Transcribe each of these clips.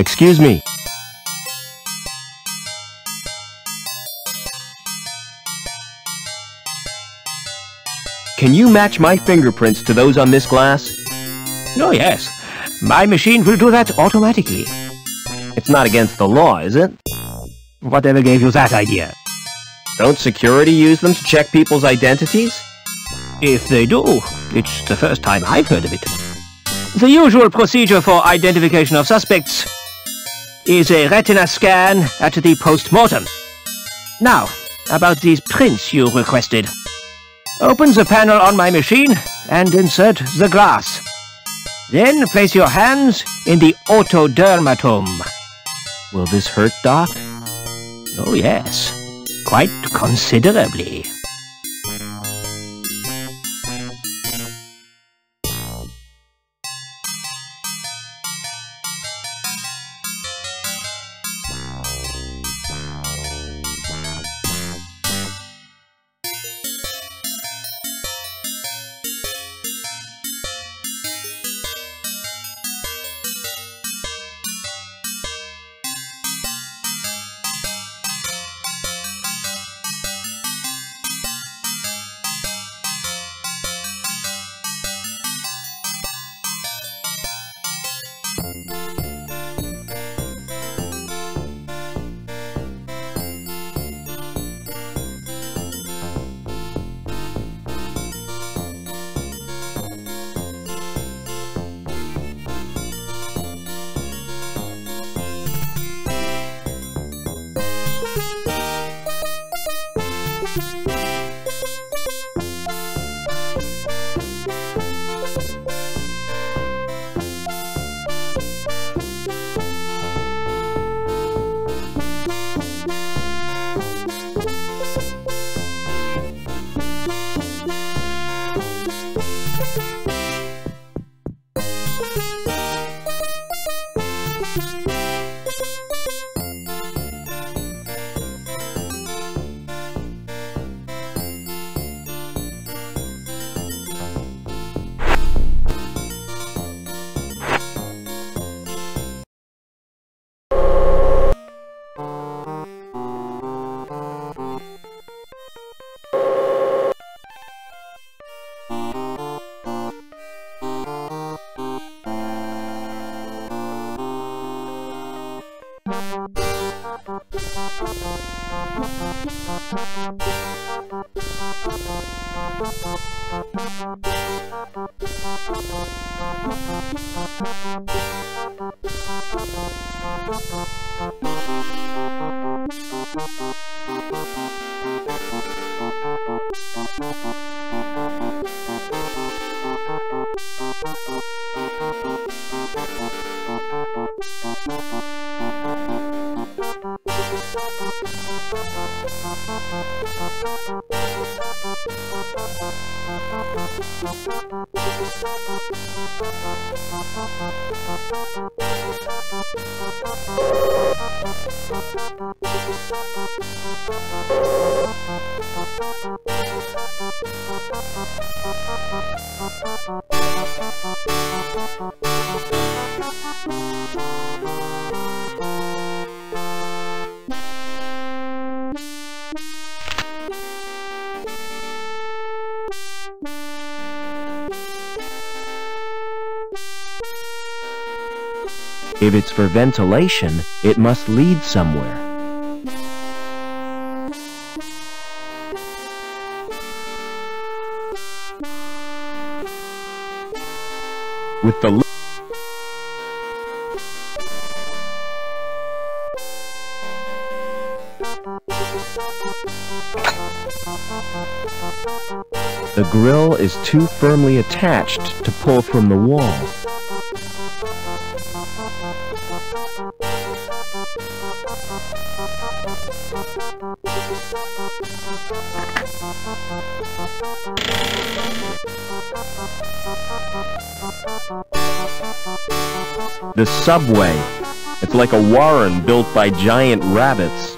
Excuse me. Can you match my fingerprints to those on this glass? Oh, yes. My machine will do that automatically. It's not against the law, is it? Whatever gave you that idea? Don't security use them to check people's identities? If they do, it's the first time I've heard of it. The usual procedure for identification of suspects is a retina scan at the post-mortem. Now, about these prints you requested. Open the panel on my machine and insert the glass. Then place your hands in the otodermatome. Will this hurt, Doc? Oh yes, quite considerably. If it's for ventilation, it must lead somewhere. With the grill is too firmly attached to pull from the wall. The subway. It's like a warren built by giant rabbits.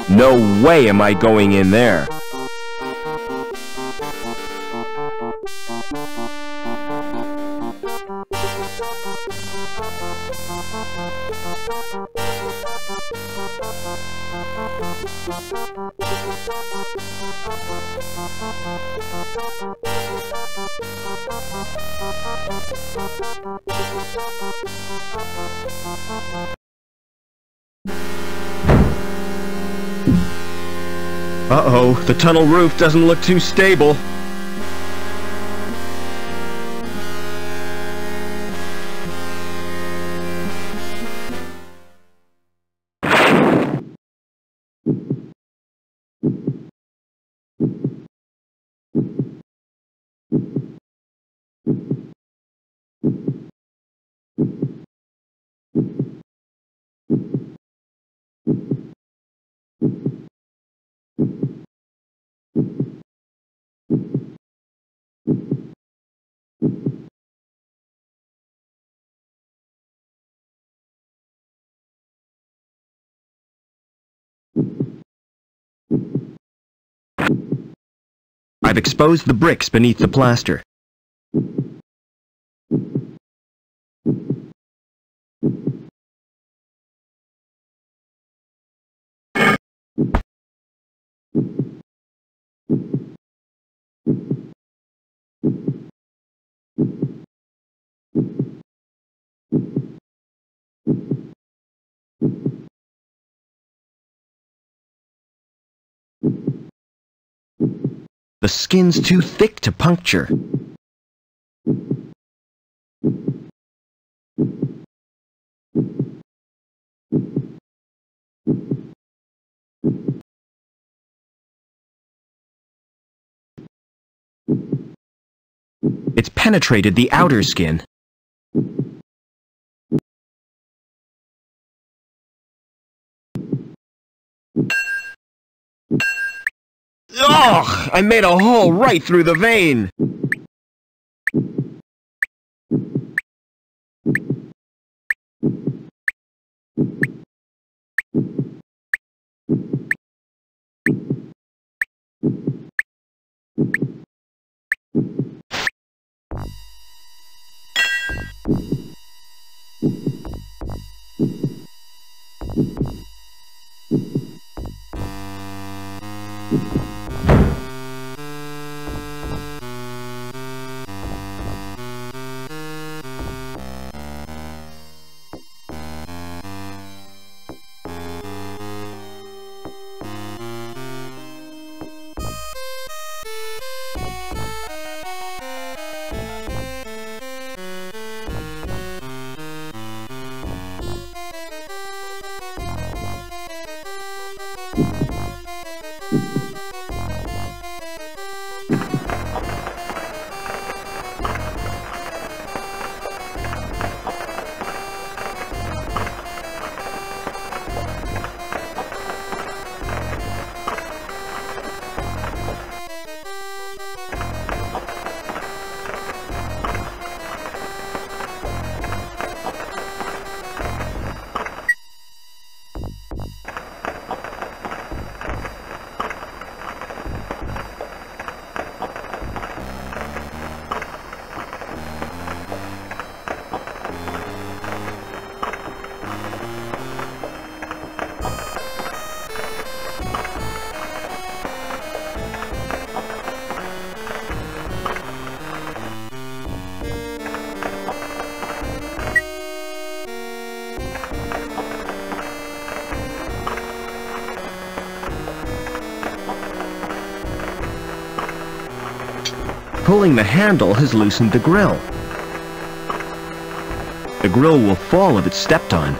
No way am I going in there. Uh-oh, the tunnel roof doesn't look too stable. I've exposed the bricks beneath the plaster. The skin's too thick to puncture. It's penetrated the outer skin. Ugh! I made a hole right through the vein! Pulling the handle has loosened the grill. The grill will fall if it's stepped on.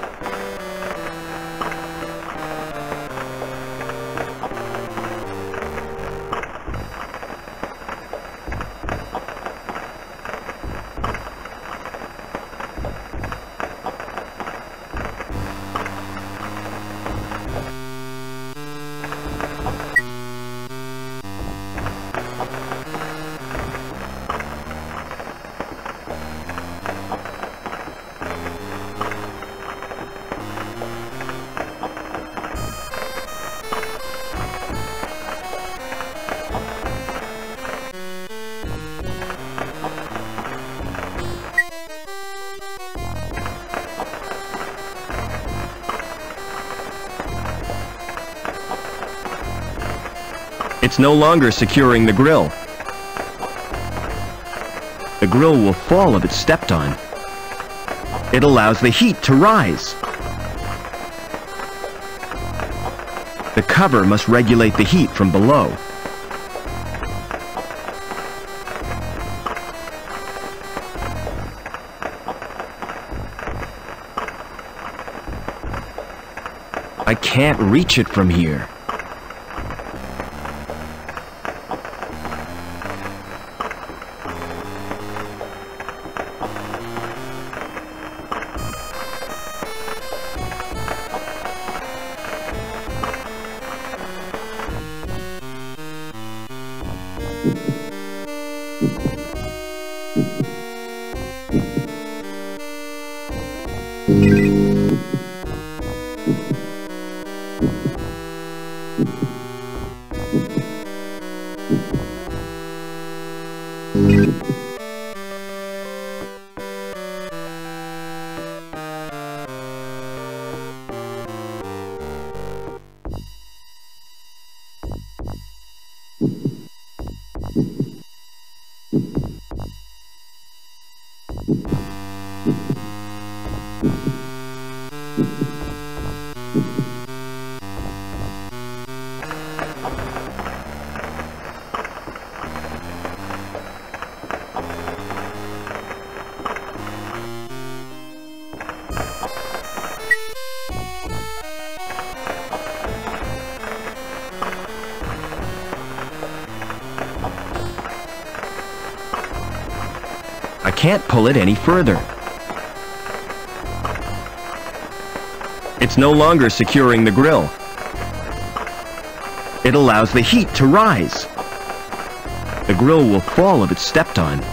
It's no longer securing the grill. The grill will fall if it's stepped on. It allows the heat to rise. The cover must regulate the heat from below. I can't reach it from here. I can't pull it any further. It's no longer securing the grill. It allows the heat to rise. The grill will fall if it's stepped on.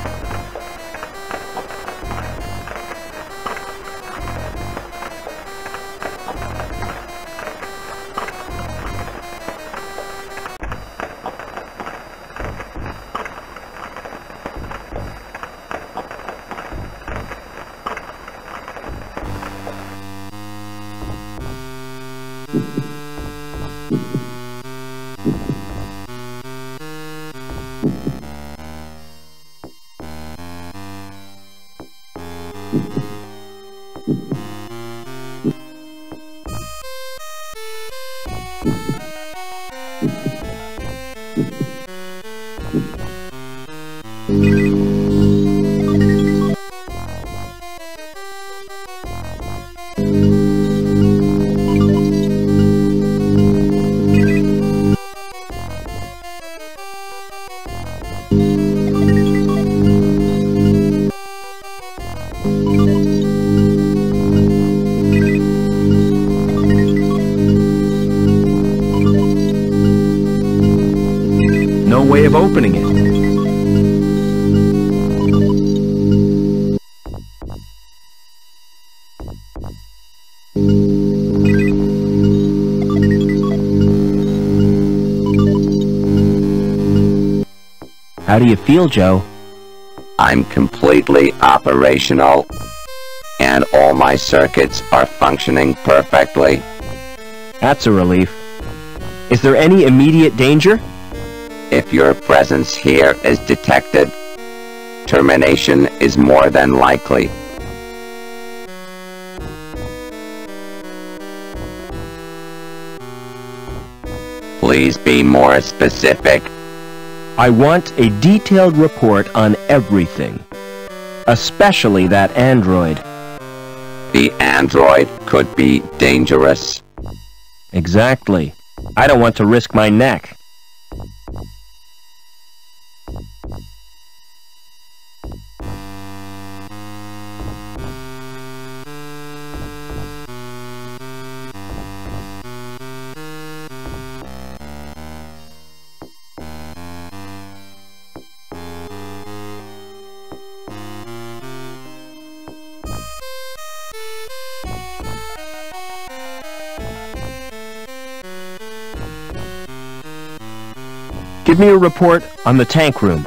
no way of opening it. How do you feel, Joe? I'm completely operational, and all my circuits are functioning perfectly. That's a relief. Is there any immediate danger? If your presence here is detected, termination is more than likely. Please be more specific. I want a detailed report on everything, especially that android. The android could be dangerous. Exactly. I don't want to risk my neck. Give me a report on the tank room.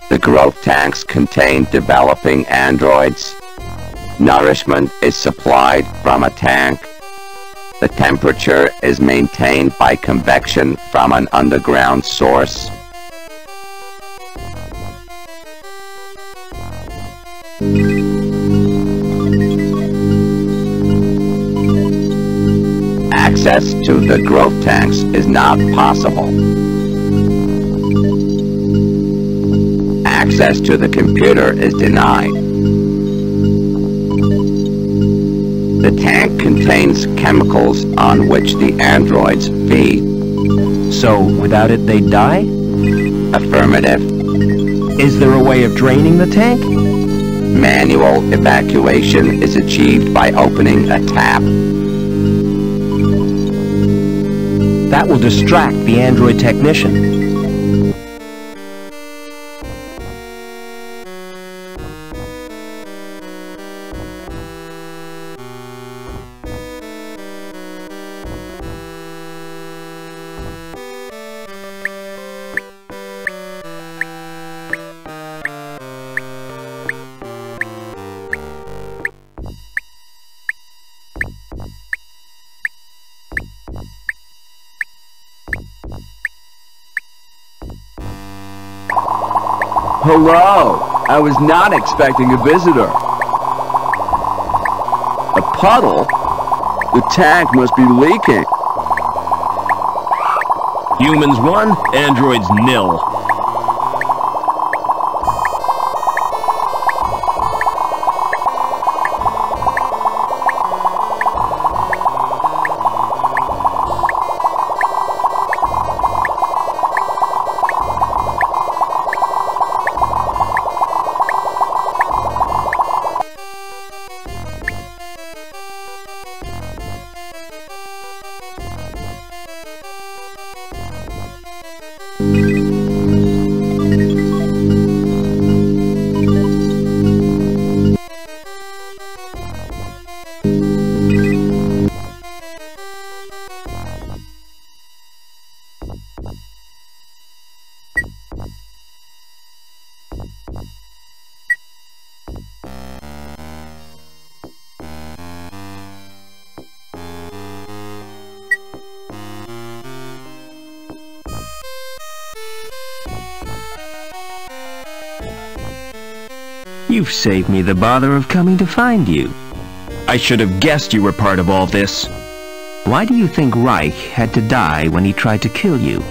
The growth tanks contain developing androids. Nourishment is supplied from a tank. The temperature is maintained by convection from an underground source. Access to the growth tanks is not possible. Access to the computer is denied. The tank contains chemicals on which the androids feed. So, without it, they'd die? Affirmative. Is there a way of draining the tank? Manual evacuation is achieved by opening a tap. That will distract the android technician. Hello! I was not expecting a visitor. A puddle? The tank must be leaking. Humans 1, androids 0. You've saved me the bother of coming to find you. I should have guessed you were part of all this. Why do you think Reich had to die when he tried to kill you?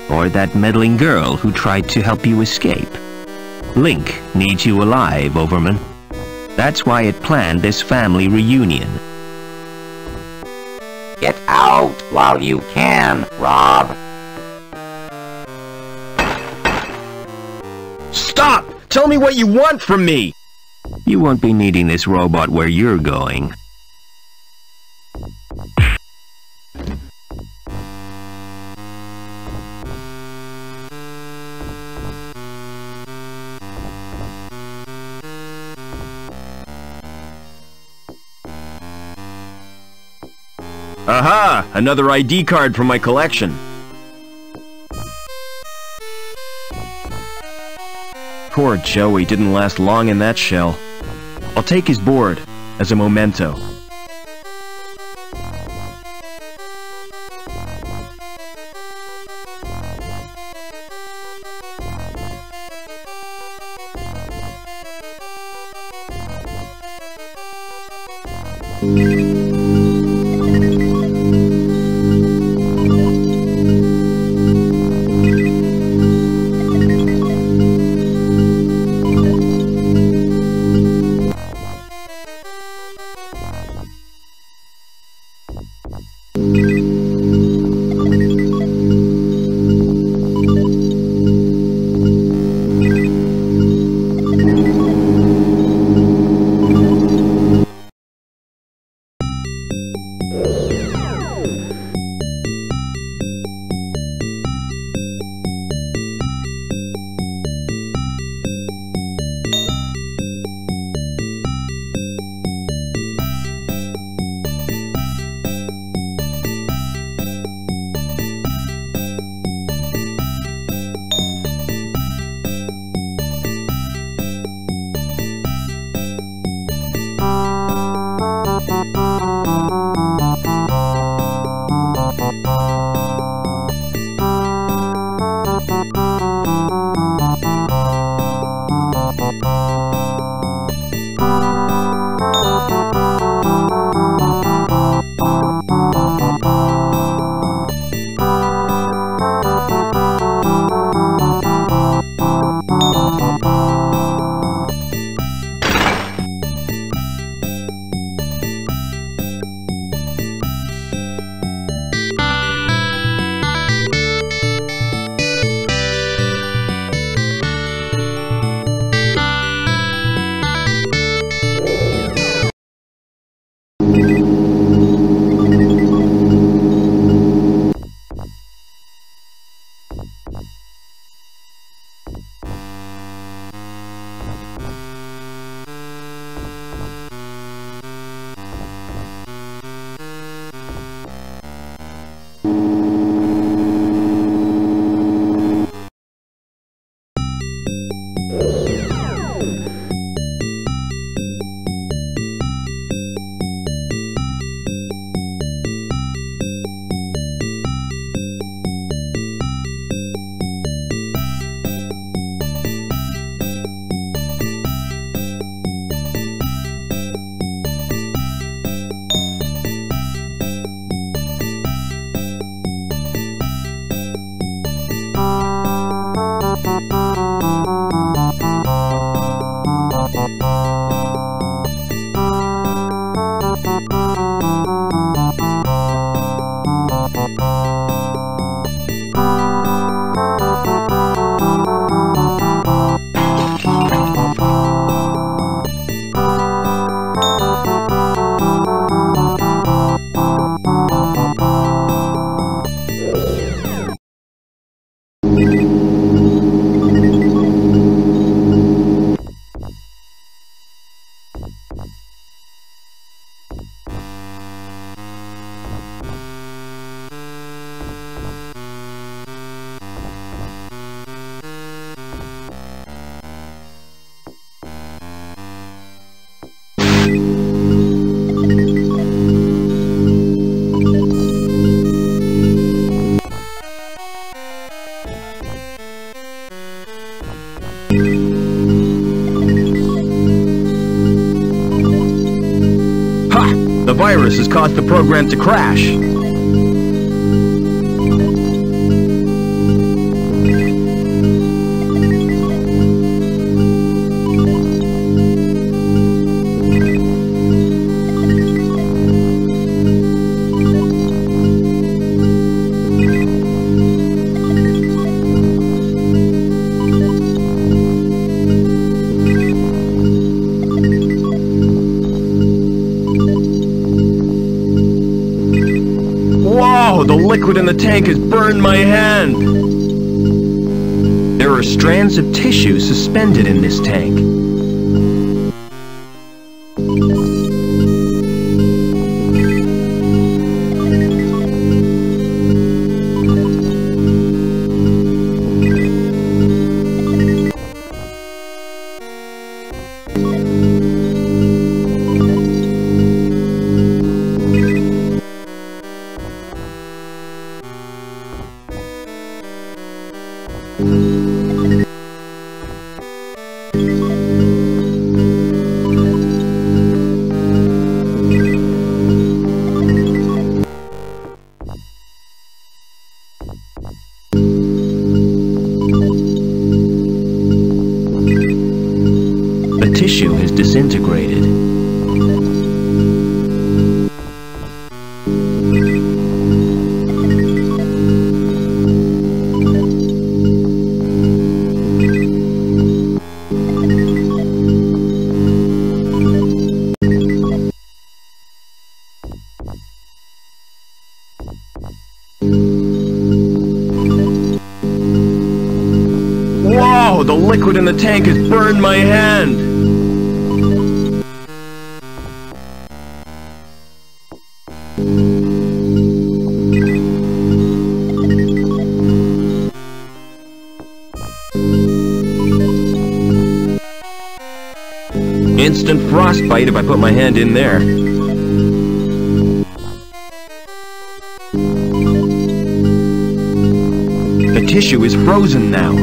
Or that meddling girl who tried to help you escape? Link needs you alive, Overman. That's why it planned this family reunion. Get out while you can, Rob. Stop! Tell me what you want from me! You won't be needing this robot where you're going. Aha! Another ID card from my collection. Poor Joey didn't last long in that shell. I'll take his board as a memento. The virus has caused the program to crash. The liquid in the tank has burned my hand. There are strands of tissue suspended in this tank. tissue has disintegrated. Whoa, the liquid in the tank has burned my hand! Instant frostbite if I put my hand in there. The tissue is frozen now.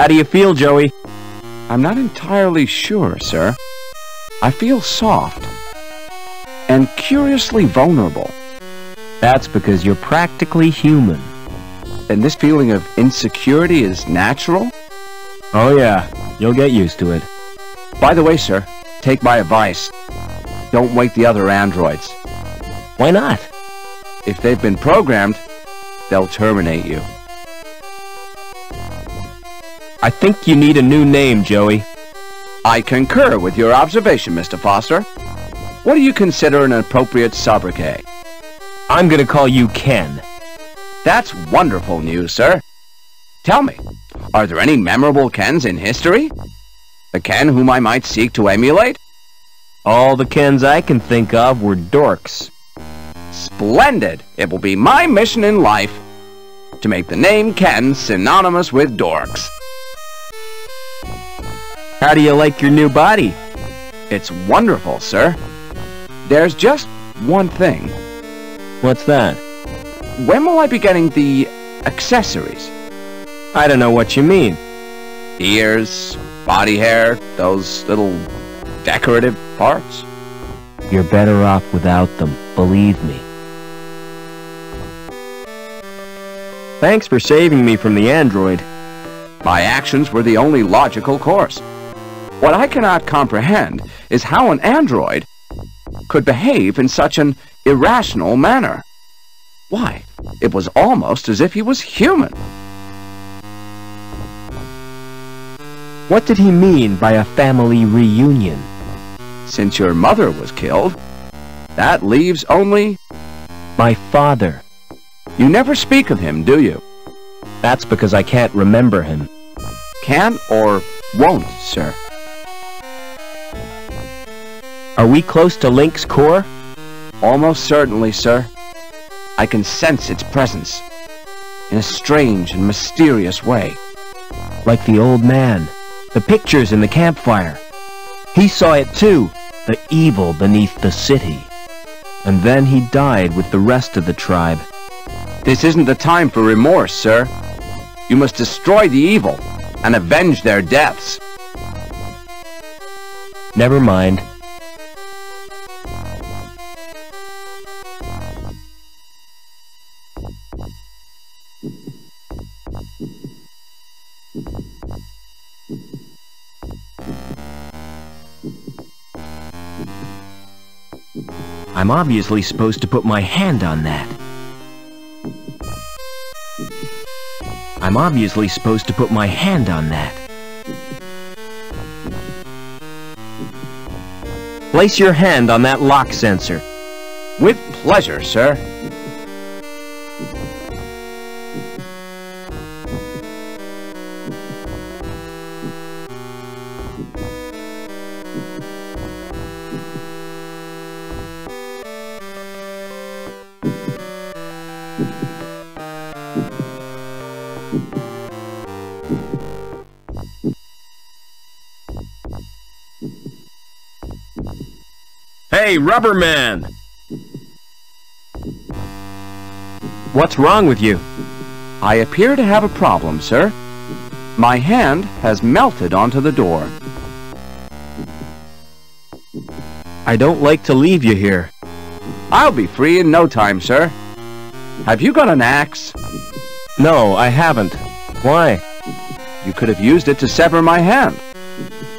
How do you feel, Joey? I'm not entirely sure, sir. I feel soft and curiously vulnerable. That's because you're practically human. And this feeling of insecurity is natural? Oh yeah, you'll get used to it. By the way, sir, take my advice. Don't wake the other androids. Why not? If they've been programmed, they'll terminate you. I think you need a new name, Joey. I concur with your observation, Mr. Foster. What do you consider an appropriate sobriquet? I'm gonna call you Ken. That's wonderful news, sir. Tell me, are there any memorable Kens in history? The Ken whom I might seek to emulate? All the Kens I can think of were dorks. Splendid! It will be my mission in life to make the name Ken synonymous with dorks. How do you like your new body? It's wonderful, sir. There's just one thing. What's that? When will I be getting the accessories? I don't know what you mean. Ears, body hair, those little decorative parts. You're better off without them, believe me. Thanks for saving me from the android. My actions were the only logical course. What I cannot comprehend is how an android could behave in such an irrational manner. Why, it was almost as if he was human. What did he mean by a family reunion? Since your mother was killed, that leaves only... My father. You never speak of him, do you? That's because I can't remember him. Can't or won't, sir. Are we close to Link's core? Almost certainly, sir. I can sense its presence in a strange and mysterious way. Like the old man, the pictures in the campfire. He saw it too, the evil beneath the city. And then he died with the rest of the tribe. This isn't the time for remorse, sir. You must destroy the evil and avenge their deaths. Never mind. I'm obviously supposed to put my hand on that. I'm obviously supposed to put my hand on that. Place your hand on that lock sensor. With pleasure, sir. Hey, Rubber Man! What's wrong with you? I appear to have a problem, sir. My hand has melted onto the door. I don't like to leave you here. I'll be free in no time, sir. Have you got an axe? No, I haven't. Why? You could have used it to sever my hand.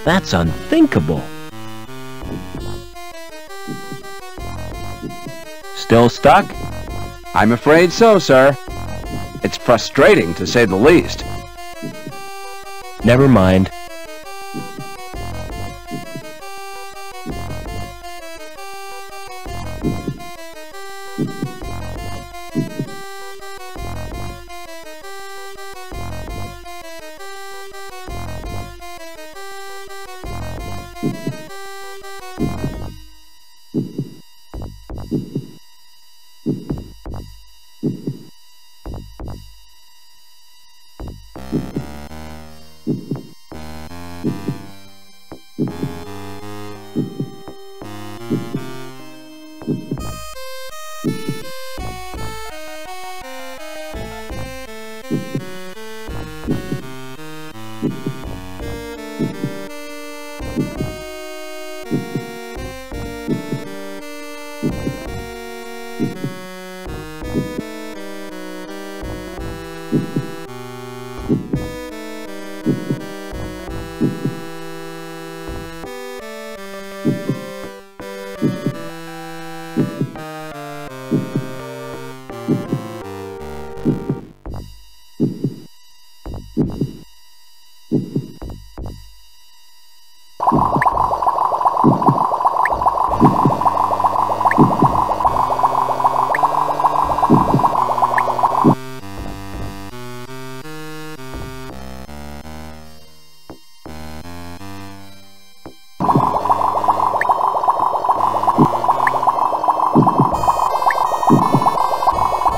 That's unthinkable. Still stuck? I'm afraid so, sir. It's frustrating, to say the least. Never mind.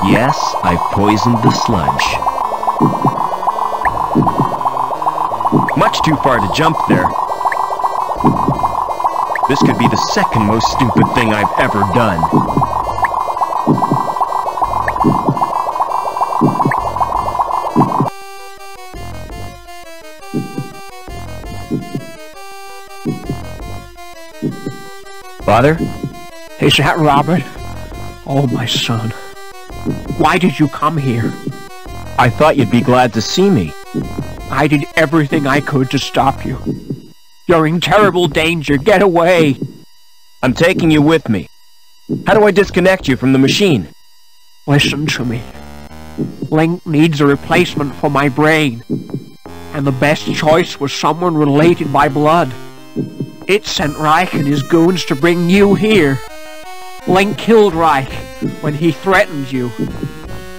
Yes, I've poisoned the sludge. Much too far to jump there. This could be the second most stupid thing I've ever done. Father? Is that Robert? Oh, my son. Why did you come here? I thought you'd be glad to see me. I did everything I could to stop you. You're in terrible danger. Get away. I'm taking you with me. How do I disconnect you from the machine? Listen to me. Link needs a replacement for my brain. And the best choice was someone related by blood. It sent Reich and his goons to bring you here. Link killed Reich when he threatened you.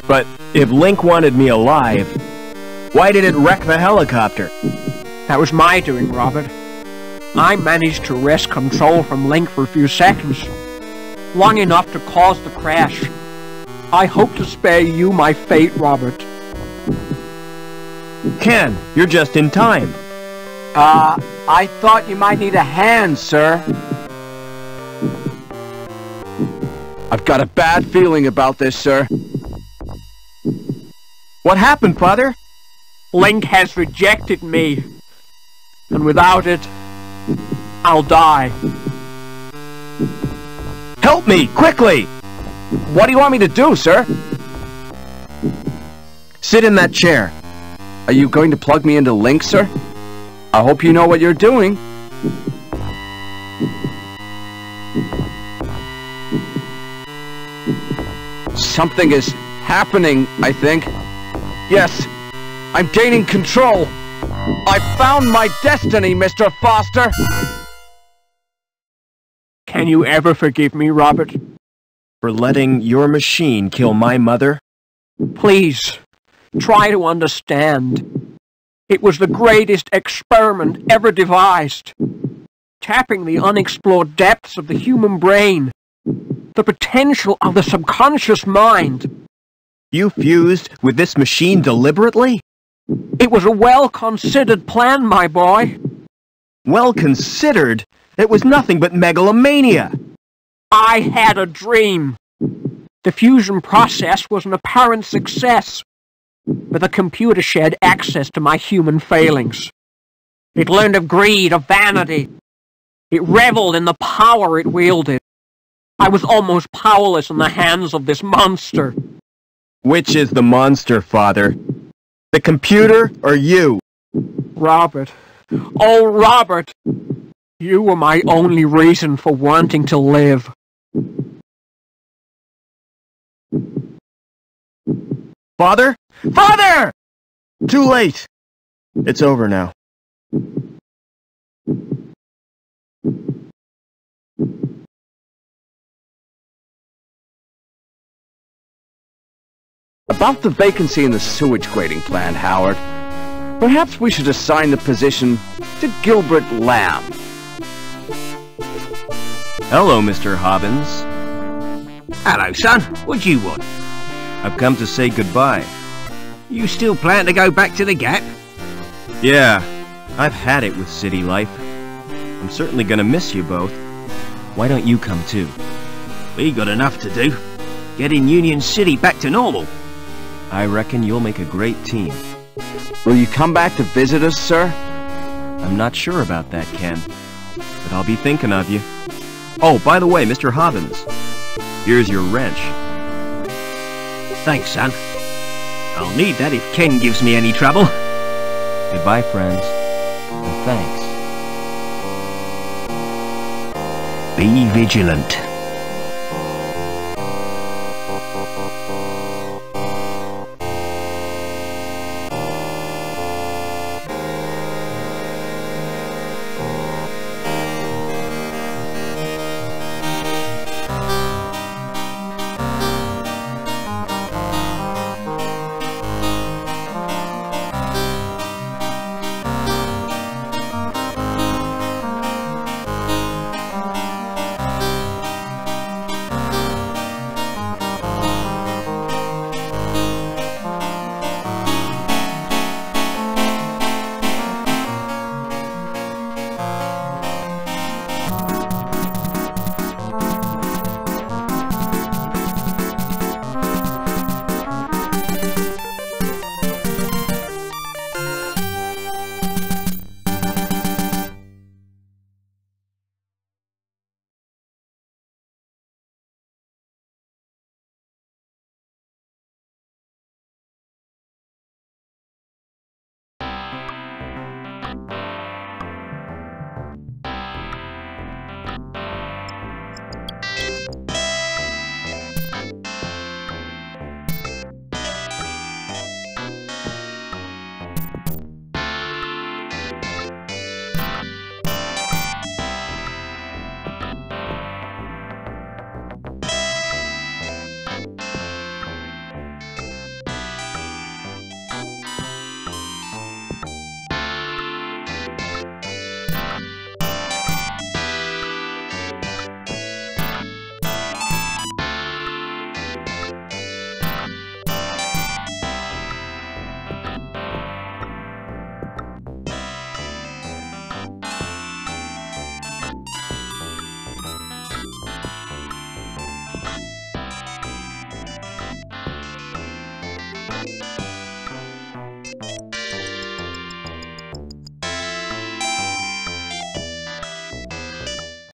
But if Link wanted me alive, why did it wreck the helicopter? That was my doing, Robert. I managed to wrest control from Link for a few seconds, long enough to cause the crash. I hope to spare you my fate, Robert. Ken, you're just in time. I thought you might need a hand, sir. I've got a bad feeling about this, sir. What happened, Father? Link has rejected me. And without it, I'll die. Help me, quickly! What do you want me to do, sir? Sit in that chair. Are you going to plug me into Link, sir? I hope you know what you're doing. Something is happening, I think. Yes, I'm gaining control. I found my destiny, Mr. Foster. Can you ever forgive me, Robert? For letting your machine kill my mother? Please, try to understand. It was the greatest experiment ever devised. Tapping the unexplored depths of the human brain. The potential of the subconscious mind. You fused with this machine deliberately? It was a well-considered plan, my boy. Well considered? It was nothing but megalomania. I had a dream. The fusion process was an apparent success, but the computer shared access to my human failings. It learned of greed, of vanity. It reveled in the power it wielded. I was almost powerless in the hands of this monster. Which is the monster, Father? The computer or you? Robert. Oh, Robert! You were my only reason for wanting to live. Father? Father! Too late. It's over now. About the vacancy in the sewage grading plant, Howard. Perhaps we should assign the position to Gilbert Lamb. Hello, Mr. Hobbins. Hello, son. What do you want? I've come to say goodbye. You still plan to go back to the Gap? Yeah, I've had it with city life. I'm certainly gonna miss you both. Why don't you come too? We got enough to do. Getting Union City back to normal. I reckon you'll make a great team. Will you come back to visit us, sir? I'm not sure about that, Ken. But I'll be thinking of you. Oh, by the way, Mr. Hobbins. Here's your wrench. Thanks, son. I'll need that if Ken gives me any trouble. Goodbye, friends. And thanks. Be vigilant.